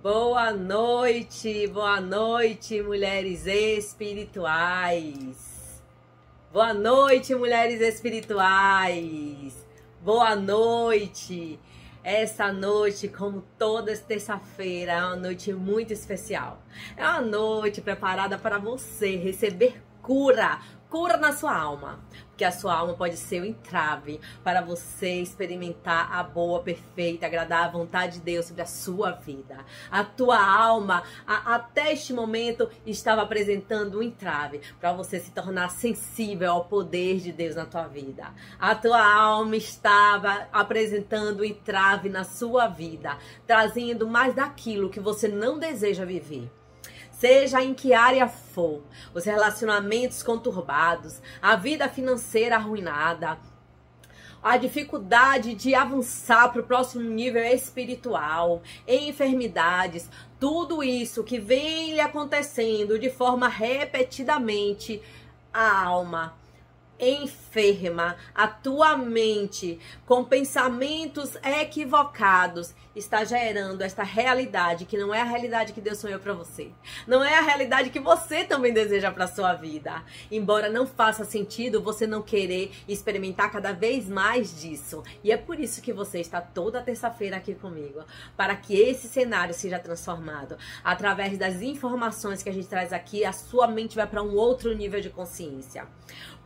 Boa noite, mulheres espirituais. Boa noite, mulheres espirituais. Boa noite. Essa noite, como toda terça-feira, é uma noite muito especial. É uma noite preparada para você receber cura na sua alma. Porque a sua alma pode ser o entrave para você experimentar a boa, perfeita, agradável vontade de Deus sobre a sua vida. A tua alma, até este momento, estava apresentando um entrave para você se tornar sensível ao poder de Deus na tua vida. A tua alma estava apresentando um entrave na sua vida, trazendo mais daquilo que você não deseja viver. Seja em que área for, os relacionamentos conturbados, a vida financeira arruinada, a dificuldade de avançar para o próximo nível espiritual, enfermidades, tudo isso que vem lhe acontecendo de forma repetidamente, a alma enferma, a tua mente com pensamentos equivocados está gerando esta realidade que não é a realidade que Deus sonhou para você. Não é a realidade que você também deseja para sua vida. Embora não faça sentido você não querer experimentar cada vez mais disso. E é por isso que você está toda terça-feira aqui comigo, para que esse cenário seja transformado. Através das informações que a gente traz aqui, a sua mente vai para um outro nível de consciência.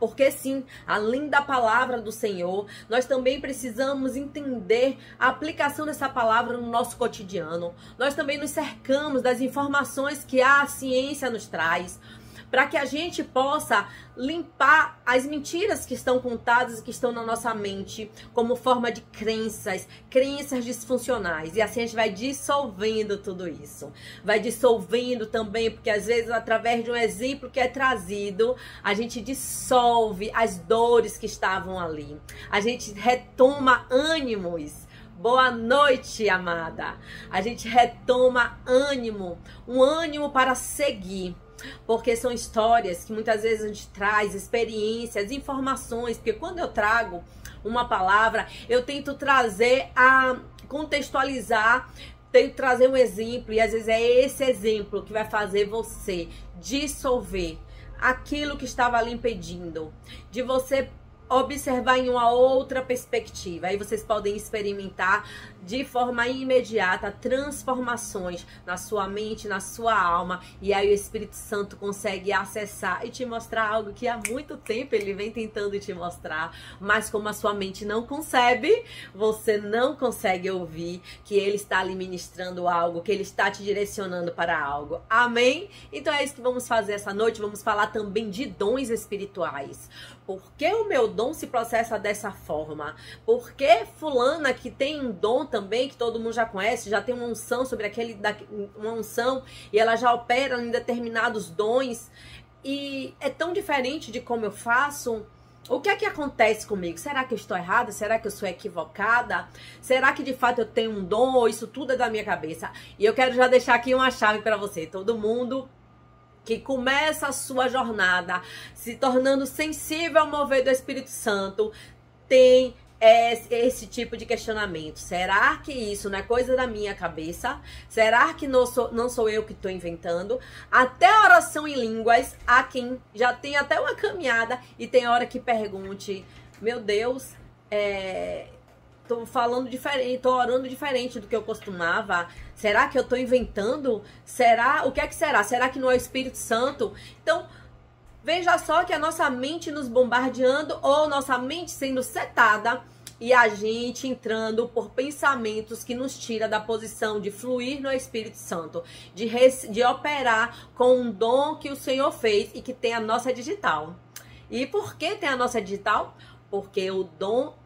Porque sim, além da palavra do Senhor, nós também precisamos entender a aplicação dessa palavra no nosso cotidiano. Nós também nos cercamos das informações que a ciência nos traz, para que a gente possa limpar as mentiras que estão contadas e que estão na nossa mente como forma de crenças disfuncionais. E assim a gente vai dissolvendo tudo isso. Vai dissolvendo também, porque às vezes através de um exemplo que é trazido, a gente dissolve as dores que estavam ali. A gente retoma ânimos. Boa noite, amada. A gente retoma ânimo, um ânimo para seguir. Porque são histórias que muitas vezes a gente traz, experiências, informações. Porque quando eu trago uma palavra, eu tento trazer contextualizar, tento trazer um exemplo. E às vezes é esse exemplo que vai fazer você dissolver aquilo que estava ali impedindo de você observar em uma outra perspectiva. Aí vocês podem experimentar de forma imediata transformações na sua mente, na sua alma, e aí o Espírito Santo consegue acessar e te mostrar algo que há muito tempo ele vem tentando te mostrar, mas como a sua mente não concebe, você não consegue ouvir que ele está ali ministrando algo, que ele está te direcionando para algo. Amém? Então é isso que vamos fazer essa noite. Vamos falar também de dons espirituais. Por que o meu dom se processa dessa forma? Por que fulana que tem um dom também, que todo mundo já conhece, já tem uma unção sobre uma unção, e ela já opera em determinados dons, e é tão diferente de como eu faço? O que é que acontece comigo? Será que eu estou errada? Será que eu sou equivocada? Será que de fato eu tenho um dom, ou isso tudo é da minha cabeça? E eu quero já deixar aqui uma chave para você. Todo mundo que começa a sua jornada se tornando sensível ao mover do Espírito Santo tem esse tipo de questionamento. Será que isso não é coisa da minha cabeça? Será que não sou eu que estou inventando? Até a oração em línguas, há quem já tem até uma caminhada e tem hora que pergunte: meu Deus, tô falando diferente, tô orando diferente do que eu costumava. Será que eu tô inventando? O que é que será? Será que não é o Espírito Santo? Então, veja só que a nossa mente nos bombardeando, ou nossa mente sendo setada e a gente entrando por pensamentos que nos tira da posição de fluir no Espírito Santo, de operar com um dom que o Senhor fez e que tem a nossa digital. E por que tem a nossa digital? Porque o dom,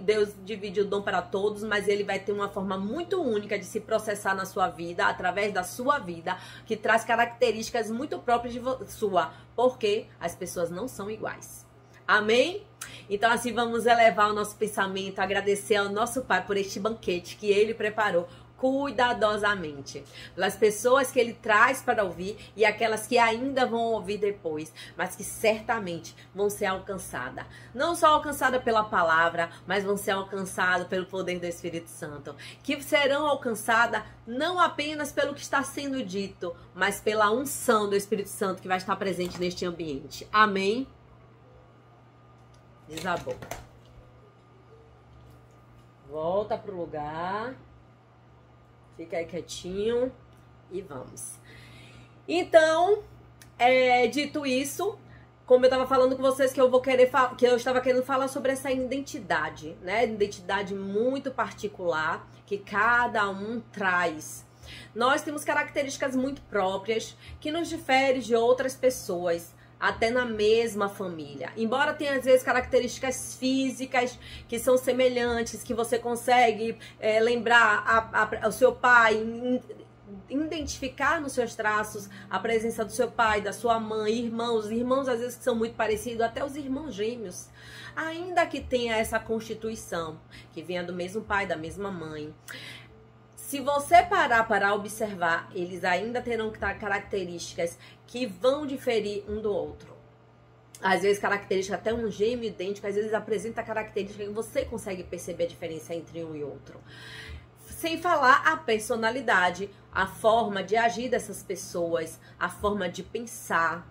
Deus divide o dom para todos, mas ele vai ter uma forma muito única de se processar na sua vida, através da sua vida, que traz características muito próprias de sua, porque as pessoas não são iguais. Amém? Então assim vamos elevar o nosso pensamento, agradecer ao nosso Pai por este banquete que Ele preparou cuidadosamente, pelas pessoas que ele traz para ouvir e aquelas que ainda vão ouvir depois, mas que certamente vão ser alcançadas. Não só alcançadas pela palavra, mas vão ser alcançadas pelo poder do Espírito Santo. Que serão alcançadas não apenas pelo que está sendo dito, mas pela unção do Espírito Santo que vai estar presente neste ambiente. Amém? Desabou. Volta pro lugar. Fica aí quietinho e vamos. Então, dito isso, como eu estava falando com vocês que eu estava querendo falar sobre essa identidade, né? Identidade muito particular que cada um traz. Nós temos características muito próprias que nos diferem de outras pessoas, até na mesma família. Embora tenha, às vezes, características físicas que são semelhantes, que você consegue lembrar o seu pai, identificar nos seus traços a presença do seu pai, da sua mãe, irmãos às vezes que são muito parecidos, até os irmãos gêmeos. Ainda que tenha essa constituição, que venha do mesmo pai, da mesma mãe. Se você parar para observar, eles ainda terão características que vão diferir um do outro. Às vezes característica até um gêmeo idêntico, às vezes apresenta características que você consegue perceber a diferença entre um e outro. Sem falar a personalidade, a forma de agir dessas pessoas, a forma de pensar.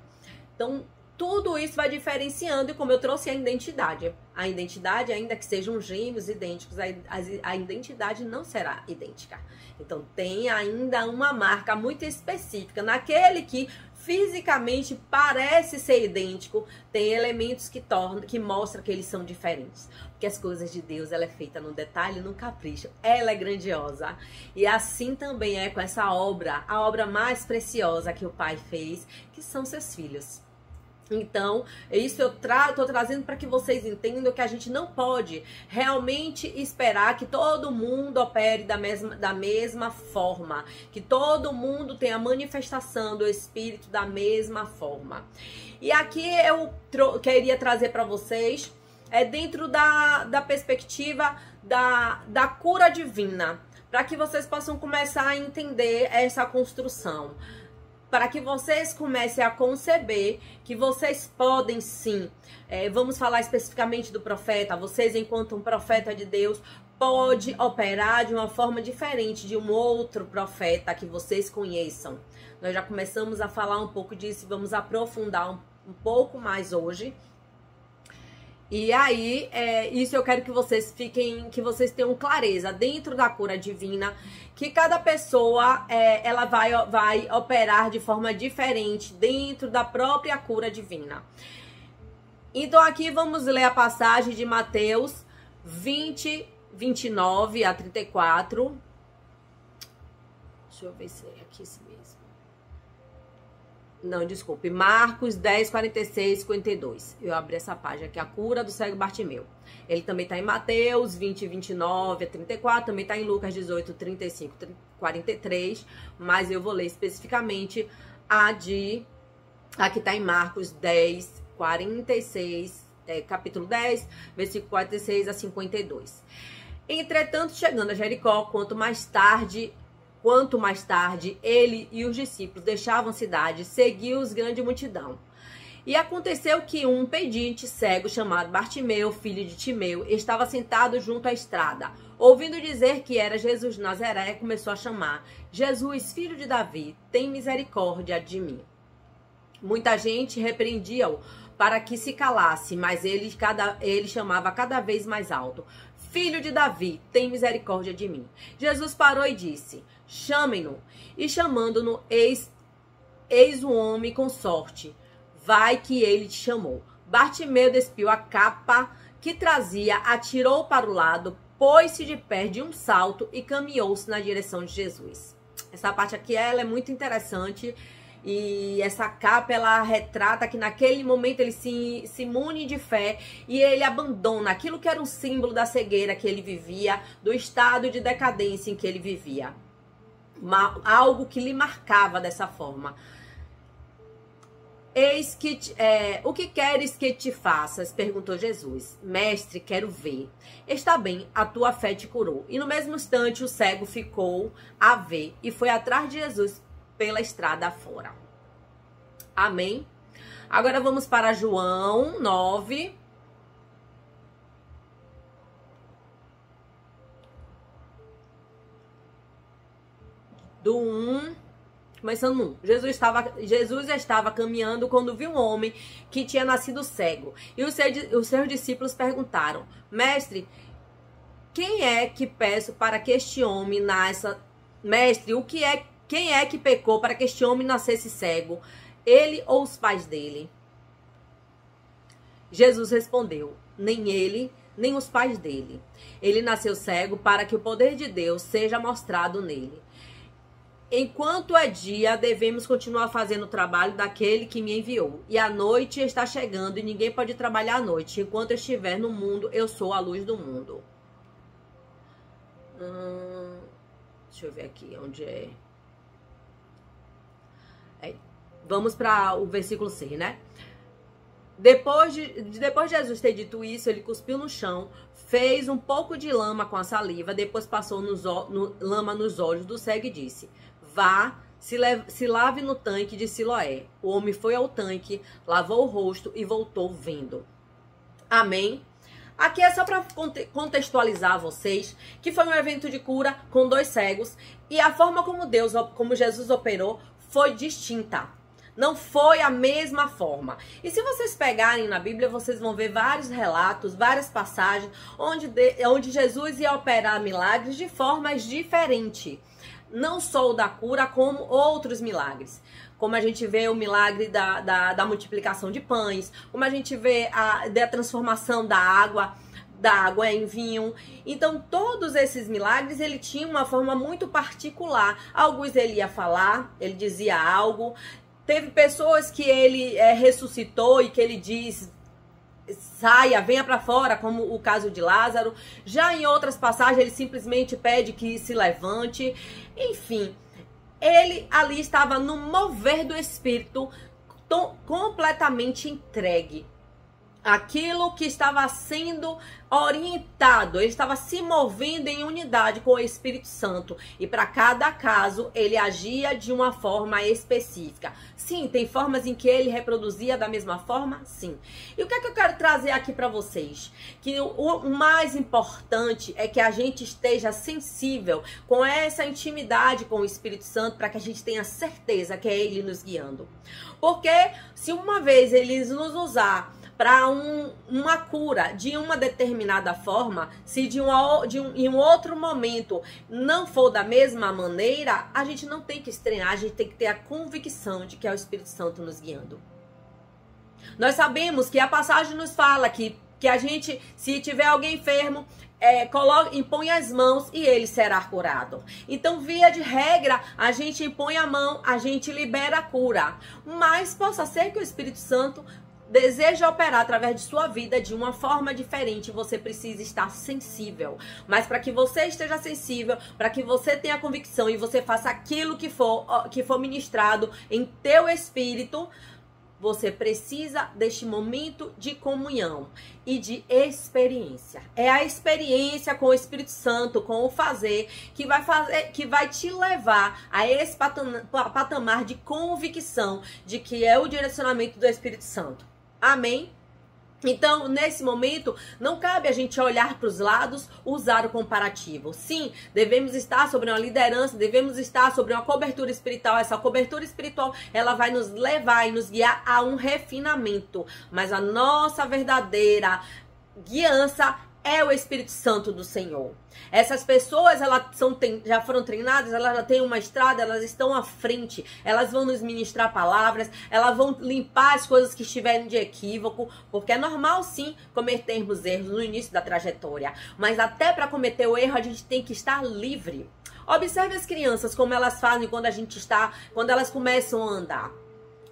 Então, tudo isso vai diferenciando, e como eu trouxe a identidade. A identidade, ainda que sejam gêmeos idênticos, a identidade não será idêntica. Então, tem ainda uma marca muito específica. Naquele que fisicamente parece ser idêntico, tem elementos que mostram que eles são diferentes. Porque as coisas de Deus, ela é feita no detalhe, no capricho. Ela é grandiosa. E assim também é com essa obra, a obra mais preciosa que o Pai fez, que são seus filhos. Então, isso eu tô trazendo para que vocês entendam que a gente não pode realmente esperar que todo mundo opere da mesma forma, que todo mundo tenha a manifestação do Espírito da mesma forma. E aqui eu queria trazer para vocês, dentro da perspectiva da cura divina, para que vocês possam começar a entender essa construção. Para que vocês comecem a conceber que vocês podem sim, vamos falar especificamente do profeta, vocês enquanto um profeta de Deus, pode operar de uma forma diferente de um outro profeta que vocês conheçam. Nós já começamos a falar um pouco disso e vamos aprofundar um pouco mais hoje. E aí, isso eu quero que vocês tenham clareza dentro da cura divina, que cada pessoa, ela vai operar de forma diferente dentro da própria cura divina. Então aqui vamos ler a passagem de Mateus 20, 29 a 34. Deixa eu ver se é aqui mesmo. Não, desculpe. Marcos 10, 46, 52. Eu abri essa página aqui, a cura do cego Bartimeu. Ele também está em Mateus 20, 29 a 34. Também está em Lucas 18, 35, 43. Mas eu vou ler especificamente a que está em Marcos 10, 46, capítulo 10, versículo 46 a 52. Entretanto, chegando a Jericó, quanto mais tarde ele e os discípulos deixavam a cidade, seguiu-os grande multidão. E aconteceu que um pedinte cego chamado Bartimeu, filho de Timeu, estava sentado junto à estrada. Ouvindo dizer que era Jesus de Nazaré, começou a chamar: Jesus, filho de Davi, tem misericórdia de mim. Muita gente repreendia-o para que se calasse, mas ele chamava cada vez mais alto: Filho de Davi, tem misericórdia de mim. Jesus parou e disse: Chamem-no. E chamando-no, eis o homem com sorte. Vai que ele te chamou. Bartimeu despiu a capa que trazia, atirou para o lado, pôs-se de pé de um salto e caminhou-se na direção de Jesus. Essa parte aqui ela é muito interessante. E essa capa, ela retrata que naquele momento ele se mune de fé e ele abandona aquilo que era um símbolo da cegueira que ele vivia, do estado de decadência em que ele vivia. Algo que lhe marcava dessa forma. O que queres que te faças? Perguntou Jesus. Mestre, quero ver. Está bem, a tua fé te curou. E no mesmo instante o cego ficou a ver e foi atrás de Jesus pela estrada afora. Amém? Agora vamos para João 9. Do 1, começando no 1. Jesus estava caminhando quando viu um homem que tinha nascido cego. E os seus discípulos perguntaram: Mestre, quem é que peço para que este homem nasça? Mestre, quem é que pecou para que este homem nascesse cego? Ele ou os pais dele? Jesus respondeu: nem ele, nem os pais dele. Ele nasceu cego para que o poder de Deus seja mostrado nele. Enquanto é dia, devemos continuar fazendo o trabalho daquele que me enviou. E a noite está chegando e ninguém pode trabalhar à noite. Enquanto eu estiver no mundo, eu sou a luz do mundo. Deixa eu ver aqui onde é. Vamos para o versículo 6, né? Depois de Jesus ter dito isso, ele cuspiu no chão, fez um pouco de lama com a saliva, depois passou lama nos olhos do cego e disse: vá, se lave no tanque de Siloé. O homem foi ao tanque, lavou o rosto e voltou vendo. Amém? Aqui é só para contextualizar vocês que foi um evento de cura com 2 cegos e a forma como Jesus operou foi distinta. Não foi a mesma forma. E se vocês pegarem na Bíblia, vocês vão ver vários relatos, várias passagens onde Jesus ia operar milagres de formas diferentes. Não só o da cura, como outros milagres. Como a gente vê o milagre da multiplicação de pães, como a gente vê da transformação da água em vinho. Então, todos esses milagres, ele tinha uma forma muito particular. Alguns ele ia falar, ele dizia algo. Teve pessoas que ele ressuscitou e que ele diz: saia, venha para fora, como o caso de Lázaro. Já em outras passagens, ele simplesmente pede que se levante. Enfim, ele ali estava no mover do Espírito, completamente entregue. Aquilo que estava sendo orientado, ele estava se movendo em unidade com o Espírito Santo. E para cada caso, ele agia de uma forma específica. Sim, tem formas em que ele reproduzia da mesma forma? Sim. E o que é que eu quero trazer aqui para vocês? Que o mais importante é que a gente esteja sensível com essa intimidade com o Espírito Santo para que a gente tenha certeza que é ele nos guiando. Porque se uma vez ele nos usar para uma cura de uma determinada forma, se em um outro momento não for da mesma maneira, a gente não tem que estranhar, a gente tem que ter a convicção de que é o Espírito Santo nos guiando. Nós sabemos que a passagem nos fala que a gente, se tiver alguém enfermo, impõe as mãos e ele será curado. Então, via de regra, a gente impõe a mão, a gente libera a cura. Mas possa ser que o Espírito Santo deseja operar através de sua vida de uma forma diferente, você precisa estar sensível. Mas para que você esteja sensível, para que você tenha convicção e você faça aquilo que for ministrado em teu espírito, você precisa deste momento de comunhão e de experiência. É a experiência com o Espírito Santo, com o fazer, que vai te levar a esse patamar de convicção de que é o direcionamento do Espírito Santo. Amém? Então, nesse momento, não cabe a gente olhar para os lados, usar o comparativo. Sim, devemos estar sobre uma liderança, devemos estar sobre uma cobertura espiritual. Essa cobertura espiritual, ela vai nos levar e nos guiar a um refinamento. Mas a nossa verdadeira guiança é o Espírito Santo do Senhor. Essas pessoas, já foram treinadas, elas já têm uma estrada, elas estão à frente, elas vão nos ministrar palavras, elas vão limpar as coisas que estiverem de equívoco, porque é normal sim cometermos erros no início da trajetória, mas até para cometer o erro a gente tem que estar livre. Observe as crianças, como elas fazem quando elas começam a andar.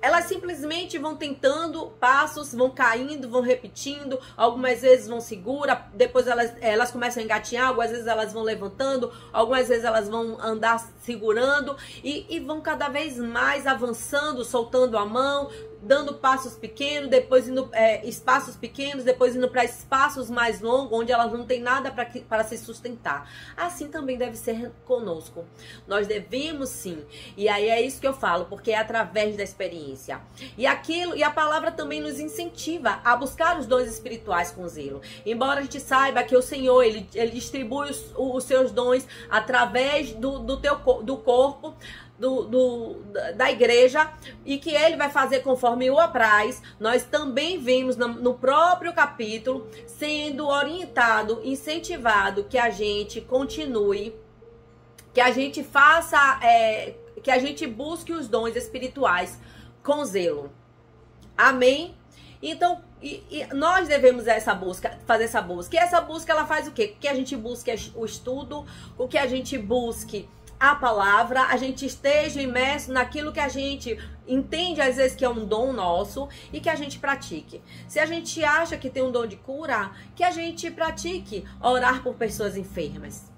Elas simplesmente vão tentando passos, vão caindo, vão repetindo, algumas vezes vão segura, depois elas começam a engatinhar, algumas vezes elas vão levantando, algumas vezes elas vão andar segurando e vão cada vez mais avançando, soltando a mão, dando passos pequenos, depois indo espaços pequenos, depois indo para espaços mais longos, onde elas não têm nada para se sustentar. Assim também deve ser conosco. Nós devemos sim. E aí é isso que eu falo, porque é através da experiência. E a palavra também nos incentiva a buscar os dons espirituais com zelo. Embora a gente saiba que o Senhor, ele distribui os seus dons através do corpo, da igreja, e que ele vai fazer conforme o apraz. Nós também vimos no próprio capítulo sendo orientado, incentivado que a gente continue, que a gente faça, que a gente busque os dons espirituais com zelo. Amém? Então, nós devemos fazer essa busca. E essa busca, ela faz o quê? Que a gente busque o estudo, o que a gente busque a palavra, a gente esteja imerso naquilo que a gente entende às vezes que é um dom nosso e que a gente pratique. Se a gente acha que tem um dom de cura, que a gente pratique orar por pessoas enfermas.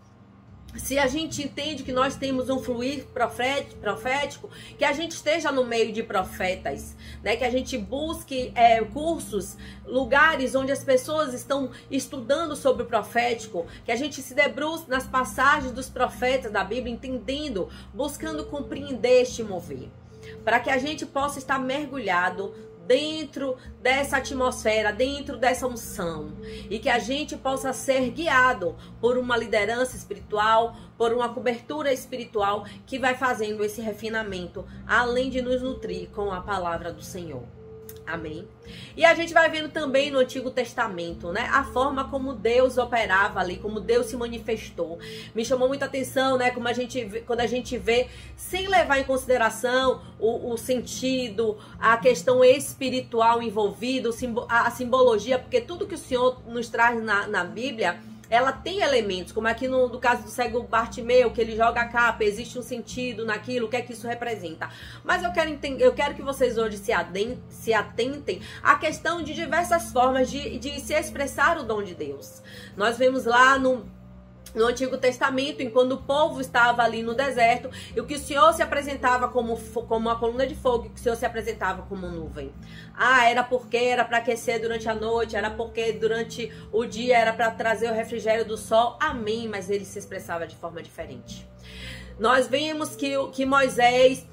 Se a gente entende que nós temos um fluir profético, que a gente esteja no meio de profetas, né? Que a gente busque cursos, lugares onde as pessoas estão estudando sobre o profético, que a gente se debruce nas passagens dos profetas da Bíblia, entendendo, buscando compreender este mover, para que a gente possa estar mergulhado dentro dessa atmosfera, dentro dessa unção, e que a gente possa ser guiado por uma liderança espiritual, por uma cobertura espiritual que vai fazendo esse refinamento, além de nos nutrir com a palavra do Senhor. Amém? E a gente vai vendo também no Antigo Testamento, né, a forma como Deus operava ali, como Deus se manifestou. Me chamou muita atenção, né, quando a gente vê, sem levar em consideração o sentido, a questão espiritual envolvida, a simbologia, porque tudo que o Senhor nos traz na Bíblia, ela tem elementos, como aqui no caso do cego Bartimeu, que ele joga a capa, existe um sentido naquilo, o que é que isso representa. Mas eu quero que vocês hoje se atentem à questão de diversas formas de se expressar o dom de Deus. Nós vemos lá no Antigo Testamento, enquanto o povo estava ali no deserto, e o que o Senhor se apresentava como uma coluna de fogo, e que o Senhor se apresentava como nuvem. Era porque era para aquecer durante a noite, era porque durante o dia era para trazer o refrigério do sol. Amém, mas ele se expressava de forma diferente. Nós vimos que Moisés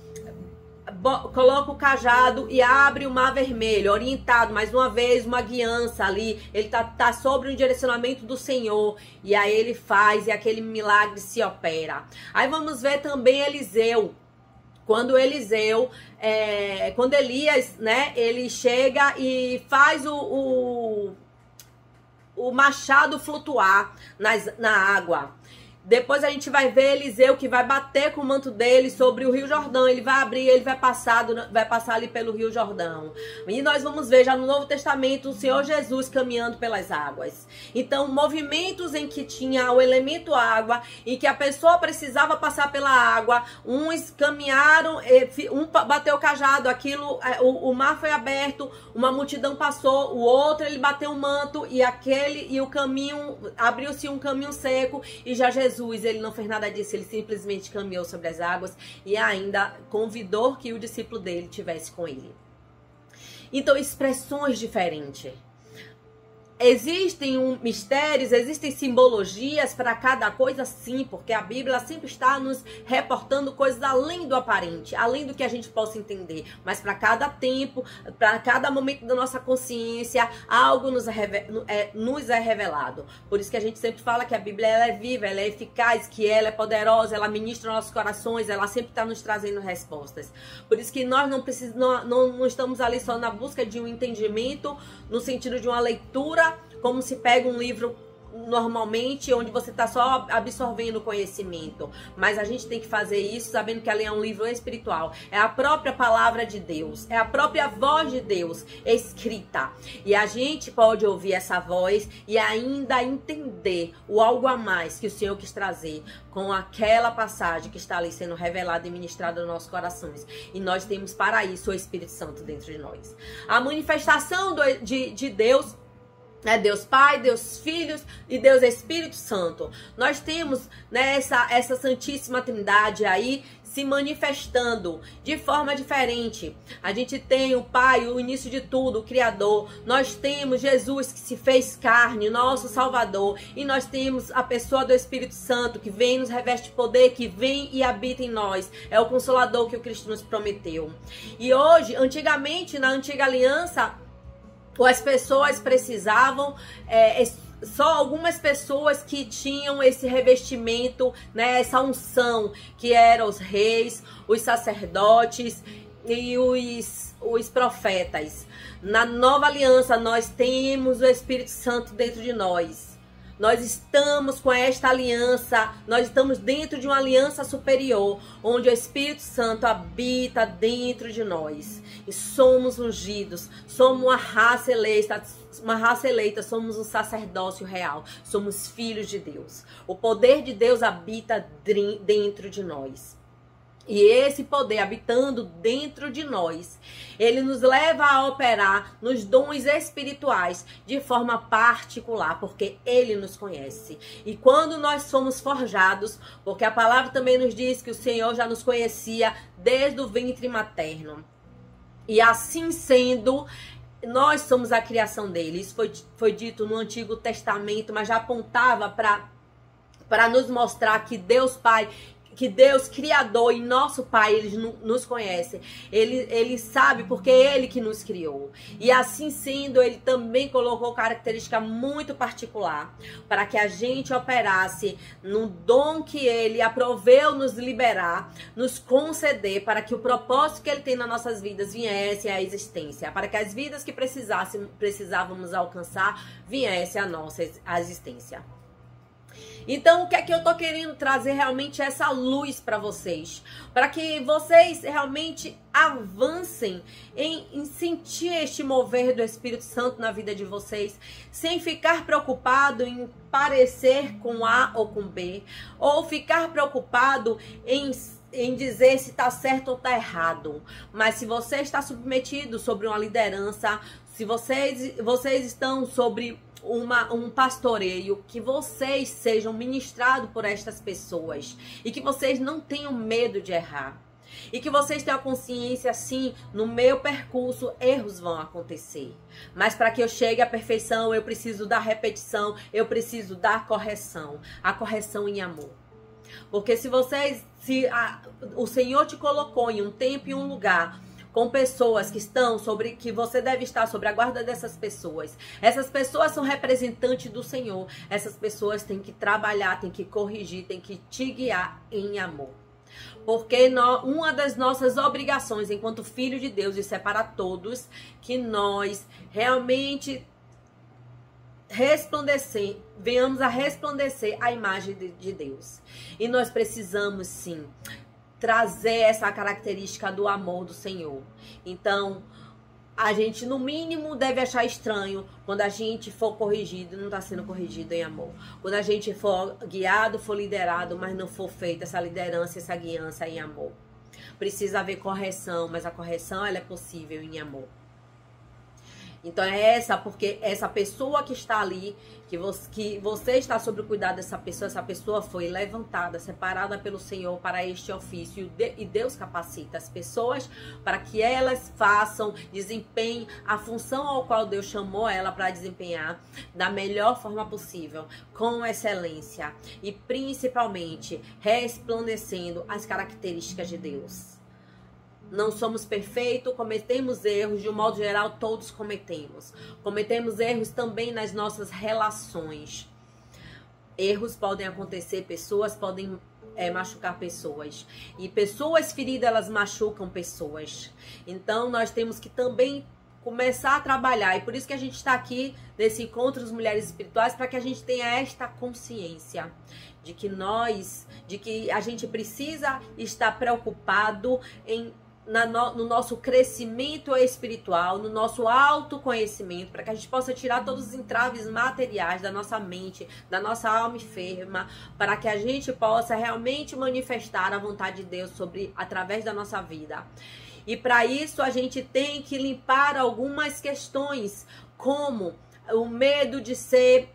coloca o cajado e abre o mar vermelho, orientado, mais uma vez, uma guiança ali, ele tá sobre o direcionamento do Senhor, e aí ele faz, e aquele milagre se opera. Aí vamos ver também Eliseu, quando Elias, né, ele chega e faz o machado flutuar na água. Depois a gente vai ver Eliseu que vai bater com o manto dele sobre o Rio Jordão. Ele vai abrir, ele vai passar ali pelo Rio Jordão. E nós vamos ver já no Novo Testamento o Senhor Jesus caminhando pelas águas. Então, movimentos em que tinha o elemento água e que a pessoa precisava passar pela água. Uns caminharam, um bateu o cajado, o mar foi aberto, uma multidão passou, o outro ele bateu o manto e o caminho, abriu-se um caminho seco, e já Jesus, ele não fez nada disso, ele simplesmente caminhou sobre as águas e ainda convidou que o discípulo dele tivesse com ele. Então, expressões diferentes. Existem mistérios, existem simbologias para cada coisa, sim, porque a Bíblia sempre está nos reportando coisas além do aparente, além do que a gente possa entender. Mas para cada tempo, para cada momento da nossa consciência, algo nos é revelado. Por isso que a gente sempre fala que a Bíblia ela é viva, ela é eficaz, que ela é poderosa, ela ministra nossos corações, ela sempre está nos trazendo respostas. Por isso que nós não estamos ali só na busca de um entendimento, no sentido de uma leitura, como se pega um livro normalmente, onde você está só absorvendo conhecimento. Mas a gente tem que fazer isso sabendo que ali é um livro espiritual. É a própria palavra de Deus. É a própria voz de Deus escrita. E a gente pode ouvir essa voz e ainda entender o algo a mais que o Senhor quis trazer com aquela passagem que está ali sendo revelada e ministrada nos nossos corações. E nós temos para isso o Espírito Santo dentro de nós. A manifestação de Deus É Deus Pai, Deus Filho e Deus Espírito Santo. Nós temos, né, essa Santíssima Trindade aí se manifestando de forma diferente. A gente tem o Pai, o início de tudo, o Criador. Nós temos Jesus que se fez carne, nosso Salvador. E nós temos a pessoa do Espírito Santo que vem, nos reveste poder, que vem e habita em nós. É o Consolador que o Cristo nos prometeu. E hoje, antigamente, na Antiga Aliança, as pessoas precisavam, só algumas pessoas que tinham esse revestimento, né, essa unção, que eram os reis, os sacerdotes e os profetas. Na Nova Aliança, nós temos o Espírito Santo dentro de nós. Nós estamos com esta aliança, nós estamos dentro de uma aliança superior, onde o Espírito Santo habita dentro de nós. E somos ungidos, somos uma raça eleita, somos um sacerdócio real, somos filhos de Deus. O poder de Deus habita dentro de nós. E esse poder habitando dentro de nós, ele nos leva a operar nos dons espirituais de forma particular, porque ele nos conhece. E quando nós somos forjados, porque a palavra também nos diz que o Senhor já nos conhecia desde o ventre materno. E assim sendo, nós somos a criação dele. Isso foi dito no Antigo Testamento, mas já apontava para nos mostrar que Deus Pai, que Deus Criador e nosso Pai, Ele nos conhece. Ele sabe porque é Ele que nos criou. E assim sendo, Ele também colocou característica muito particular para que a gente operasse no dom que Ele aproveu nos liberar, nos conceder, para que o propósito que Ele tem nas nossas vidas viesse à existência, para que as vidas que precisávamos alcançar viessem à nossa existência. Então, o que é que eu tô querendo trazer realmente essa luz para vocês? Para que vocês realmente avancem em sentir este mover do Espírito Santo na vida de vocês, sem ficar preocupado em parecer com A ou com B, ou ficar preocupado em dizer se está certo ou está errado. Mas se você está submetido sobre uma liderança, se vocês estão sobre um pastoreio, que vocês sejam ministrados por estas pessoas e que vocês não tenham medo de errar. E que vocês tenham a consciência, assim, no meu percurso, erros vão acontecer. Mas para que eu chegue à perfeição, eu preciso da repetição, eu preciso da correção. A correção em amor. Porque se o Senhor te colocou em um tempo e um lugar com pessoas que você deve estar sobre a guarda dessas pessoas. Essas pessoas são representantes do Senhor. Essas pessoas têm que trabalhar, têm que corrigir, têm que te guiar em amor. Porque uma das nossas obrigações enquanto filho de Deus, isso é para todos, que nós realmente venhamos a resplandecer a imagem de Deus. E nós precisamos sim trazer essa característica do amor do Senhor. Então, a gente no mínimo deve achar estranho quando a gente for corrigido e não está sendo corrigido em amor. Quando a gente for guiado, for liderado, mas não for feita essa liderança, essa guiança em amor. Precisa haver correção, mas a correção ela é possível em amor. Então porque essa pessoa que está ali, que você está sob o cuidado dessa pessoa, essa pessoa foi levantada, separada pelo Senhor para este ofício, e Deus capacita as pessoas para que elas desempenhem a função ao qual Deus chamou ela para desempenhar da melhor forma possível, com excelência e principalmente resplandecendo as características de Deus. Não somos perfeitos, cometemos erros, de um modo geral todos cometemos. Cometemos erros também nas nossas relações. Erros podem acontecer, pessoas podem machucar pessoas. E pessoas feridas, elas machucam pessoas. Então nós temos que também começar a trabalhar. E por isso que a gente está aqui nesse encontro das mulheres espirituais, para que a gente tenha esta consciência de que a gente precisa estar preocupado no nosso crescimento espiritual, no nosso autoconhecimento, para que a gente possa tirar todos os entraves materiais da nossa mente, da nossa alma enferma, para que a gente possa realmente manifestar a vontade de Deus através da nossa vida. E para isso a gente tem que limpar algumas questões, como o medo de ser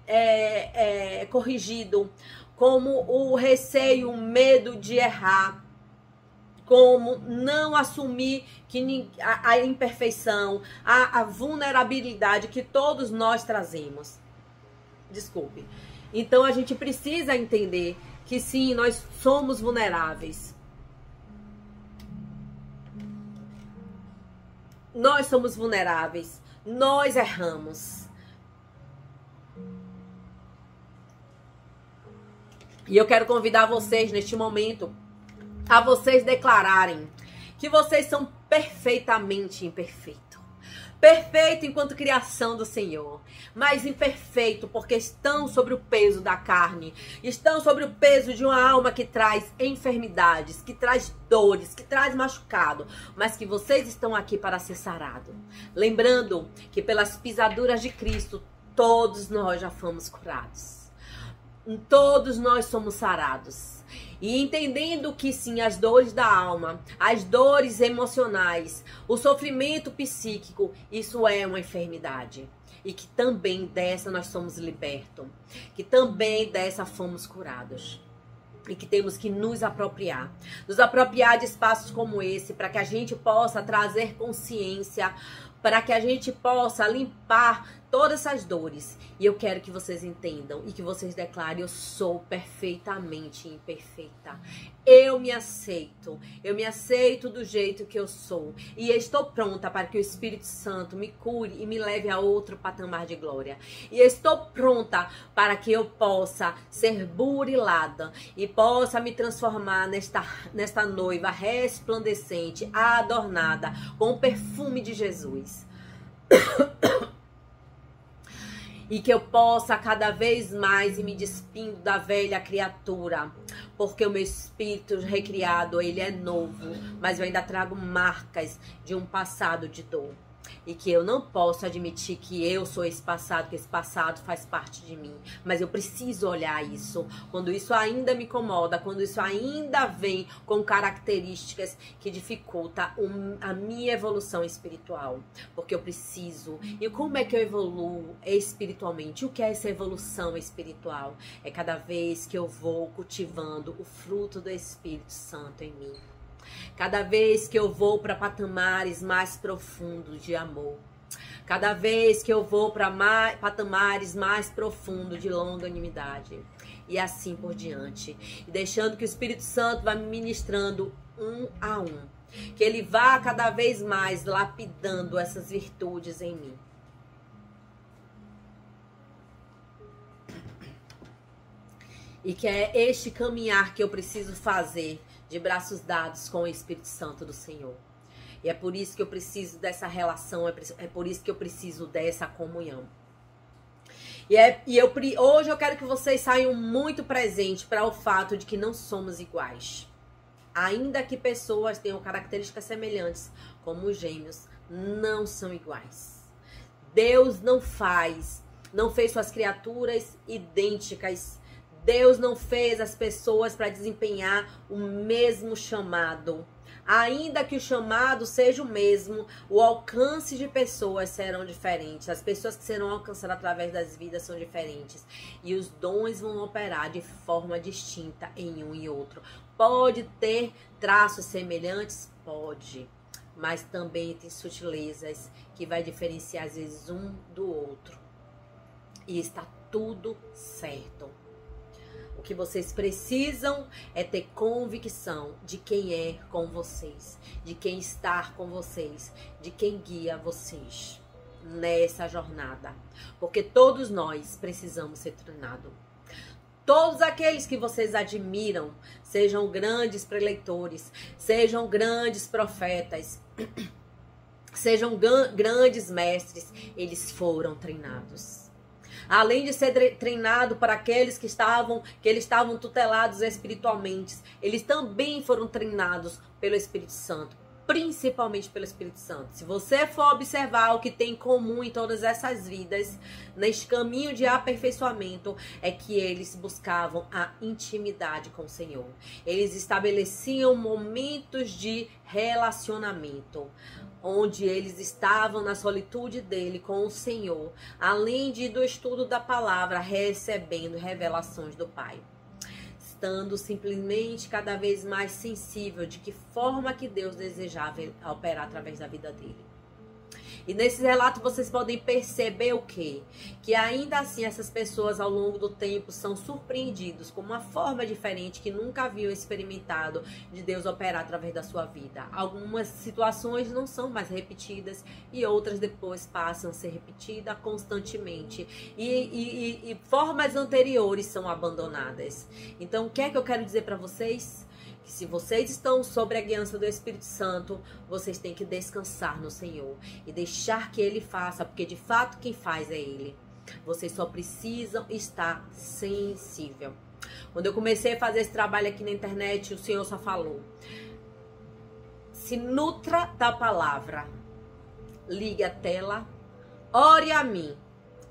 corrigido, como o receio, o medo de errar, como não assumir que a imperfeição, a vulnerabilidade que todos nós trazemos. Desculpe. Então a gente precisa entender que sim, nós somos vulneráveis. Nós somos vulneráveis. Nós erramos. E eu quero convidar vocês neste momento a vocês declararem que vocês são perfeitamente imperfeitos. Perfeito enquanto criação do Senhor, mas imperfeito porque estão sobre o peso da carne, estão sobre o peso de uma alma que traz enfermidades, que traz dores, que traz machucado, mas que vocês estão aqui para ser sarado. Lembrando que pelas pisaduras de Cristo, todos nós já fomos curados. Todos nós somos sarados. E entendendo que sim, as dores da alma, as dores emocionais, o sofrimento psíquico, isso é uma enfermidade. E que também dessa nós somos libertos. Que também dessa fomos curados. E que temos que nos apropriar. Nos apropriar de espaços como esse, para que a gente possa trazer consciência, para que a gente possa limpar todas essas dores. E eu quero que vocês entendam e que vocês declarem: eu sou perfeitamente imperfeita. Eu me aceito do jeito que eu sou. E estou pronta para que o Espírito Santo me cure e me leve a outro patamar de glória. E estou pronta para que eu possa ser burilada e possa me transformar nesta noiva resplandecente, adornada com o perfume de Jesus. E que eu possa cada vez mais ir me despindo da velha criatura, porque o meu espírito recriado, ele é novo, mas eu ainda trago marcas de um passado de dor. E que eu não posso admitir que eu sou esse passado, que esse passado faz parte de mim. Mas eu preciso olhar isso. Quando isso ainda me incomoda, quando isso ainda vem com características que dificultam a minha evolução espiritual. Porque eu preciso. E como é que eu evoluo espiritualmente? O que é essa evolução espiritual? É cada vez que eu vou cultivando o fruto do Espírito Santo em mim. Cada vez que eu vou para patamares mais profundos de amor. Cada vez que eu vou para patamares mais profundos de longanimidade. E assim por diante. E deixando que o Espírito Santo vá me ministrando um a um. Que ele vá cada vez mais lapidando essas virtudes em mim. E que é este caminhar que eu preciso fazer de braços dados com o Espírito Santo do Senhor. E é por isso que eu preciso dessa relação, é por isso que eu preciso dessa comunhão. Hoje eu quero que vocês saiam muito presentes para o fato de que não somos iguais. Ainda que pessoas tenham características semelhantes, como os gêmeos, não são iguais. Deus não fez suas criaturas idênticas. Deus não fez as pessoas para desempenhar o mesmo chamado. Ainda que o chamado seja o mesmo, o alcance de pessoas serão diferentes. As pessoas que serão alcançadas através das vidas são diferentes. E os dons vão operar de forma distinta em um e outro. Pode ter traços semelhantes? Pode. Mas também tem sutilezas que vai diferenciar às vezes um do outro. E está tudo certo. O que vocês precisam é ter convicção de quem é com vocês, de quem está com vocês, de quem guia vocês nessa jornada. Porque todos nós precisamos ser treinados. Todos aqueles que vocês admiram, sejam grandes preleitores, sejam grandes profetas, sejam grandes mestres, eles foram treinados. Além de ser treinado para aqueles que eles estavam tutelados espiritualmente, eles também foram treinados pelo Espírito Santo, principalmente pelo Espírito Santo. Se você for observar o que tem em comum em todas essas vidas, neste caminho de aperfeiçoamento, é que eles buscavam a intimidade com o Senhor. Eles estabeleciam momentos de relacionamento, onde eles estavam na solitude dele com o Senhor, além do estudo da palavra, recebendo revelações do Pai. Estando simplesmente cada vez mais sensível de que forma que Deus desejava operar através da vida dele. E nesse relato vocês podem perceber o quê? Que ainda assim essas pessoas ao longo do tempo são surpreendidos com uma forma diferente que nunca haviam experimentado de Deus operar através da sua vida. Algumas situações não são mais repetidas e outras depois passam a ser repetidas constantemente. E formas anteriores são abandonadas. Então o que é que eu quero dizer para vocês? Que se vocês estão sob a guiança do Espírito Santo, vocês têm que descansar no Senhor e deixar que Ele faça, porque de fato quem faz é Ele. Vocês só precisam estar sensível. Quando eu comecei a fazer esse trabalho aqui na internet, o Senhor só falou: se nutra da palavra, ligue a tela, ore a mim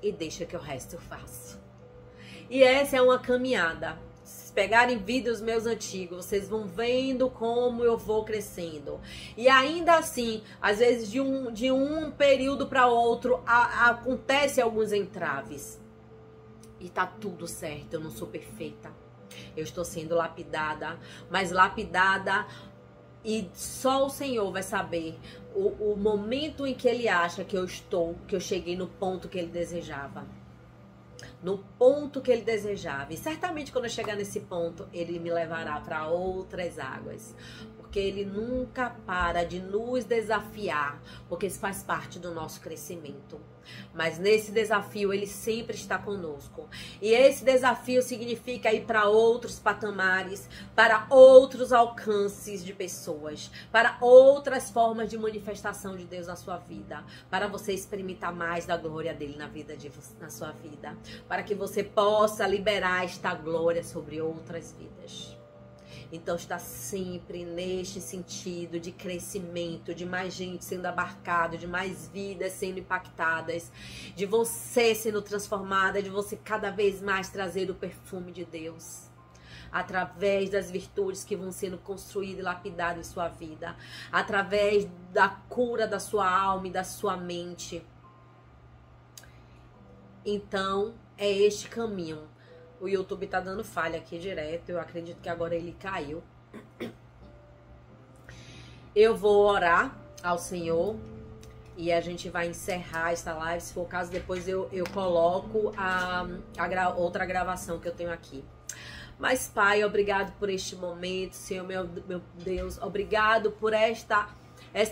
e deixa que o resto eu faço. E essa é uma caminhada. Pegarem vídeos meus antigos, vocês vão vendo como eu vou crescendo. E ainda assim, às vezes de um período para outro, acontece alguns entraves. E tá tudo certo, eu não sou perfeita. Eu estou sendo lapidada, mas lapidada, e só o Senhor vai saber o momento em que Ele acha que eu cheguei no ponto que Ele desejava. No ponto que Ele desejava. E certamente quando eu chegar nesse ponto, Ele me levará para outras águas. Porque Ele nunca para de nos desafiar, porque isso faz parte do nosso crescimento. Mas nesse desafio Ele sempre está conosco. E esse desafio significa ir para outros patamares, para outros alcances de pessoas, para outras formas de manifestação de Deus na sua vida, para você experimentar mais da glória dele na sua vida, para que você possa liberar esta glória sobre outras vidas. Então está sempre neste sentido de crescimento, de mais gente sendo abarcado, de mais vidas sendo impactadas, de você sendo transformada, de você cada vez mais trazer o perfume de Deus, através das virtudes que vão sendo construídas e lapidadas em sua vida, através da cura da sua alma e da sua mente. Então é este caminho. O YouTube tá dando falha aqui direto. Eu acredito que agora ele caiu. Eu vou orar ao Senhor e a gente vai encerrar esta live. Se for o caso, depois eu coloco a outra gravação que eu tenho aqui. Mas, Pai, obrigado por este momento, Senhor, meu Deus. Obrigado por esta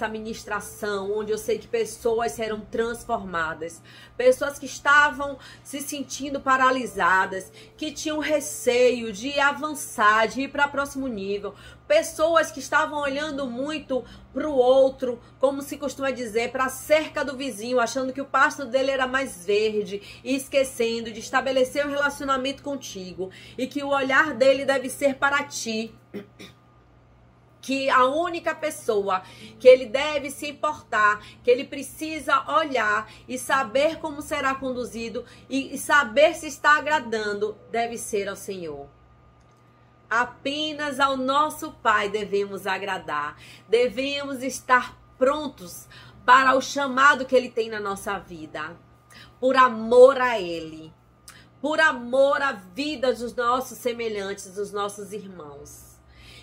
ministração, onde eu sei que pessoas serão transformadas. Pessoas que estavam se sentindo paralisadas, que tinham receio de avançar, de ir para o próximo nível. Pessoas que estavam olhando muito para o outro, como se costuma dizer, para a cerca do vizinho, achando que o pasto dele era mais verde e esquecendo de estabelecer um relacionamento contigo e que o olhar dele deve ser para ti. Que a única pessoa que ele deve se importar, que ele precisa olhar e saber como será conduzido e saber se está agradando, deve ser ao Senhor. Apenas ao nosso Pai devemos agradar. Devemos estar prontos para o chamado que Ele tem na nossa vida. Por amor a Ele. Por amor à vida dos nossos semelhantes, dos nossos irmãos.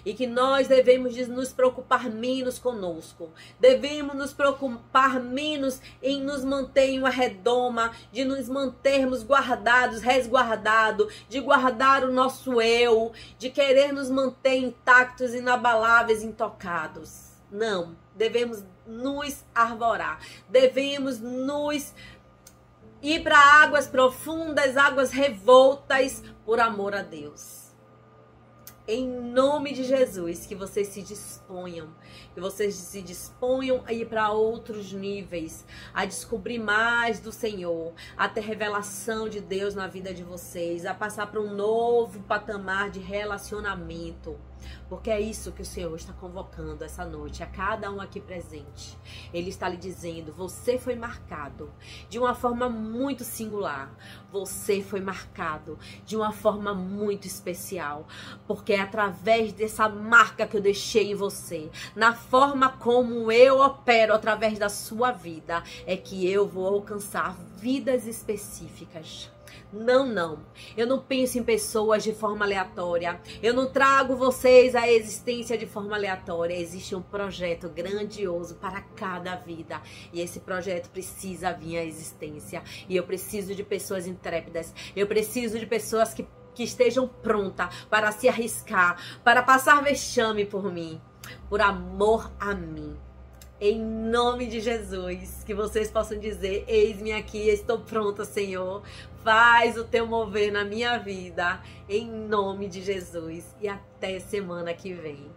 E que nós devemos nos preocupar menos conosco. Devemos nos preocupar menos em nos manter em uma redoma, de nos mantermos guardados, resguardados, de guardar o nosso eu, de querer nos manter intactos, inabaláveis, intocados. Não, devemos nos arvorar, devemos nos ir para águas profundas, águas revoltas, por amor a Deus. Em nome de Jesus, que vocês se disponham a ir para outros níveis, a descobrir mais do Senhor, a ter revelação de Deus na vida de vocês, a passar para um novo patamar de relacionamento. Porque é isso que o Senhor está convocando essa noite, a cada um aqui presente. Ele está lhe dizendo, você foi marcado de uma forma muito singular. Você foi marcado de uma forma muito especial. Porque é através dessa marca que eu deixei em você, na forma como eu opero através da sua vida, é que eu vou alcançar vidas específicas. Não. Eu não penso em pessoas de forma aleatória. Eu não trago vocês à existência de forma aleatória. Existe um projeto grandioso para cada vida. E esse projeto precisa vir à existência. E eu preciso de pessoas intrépidas. Eu preciso de pessoas que estejam prontas para se arriscar, para passar vexame por mim, por amor a mim. Em nome de Jesus, que vocês possam dizer, eis-me aqui, estou pronta, Senhor. Faz o teu mover na minha vida, em nome de Jesus. E até semana que vem.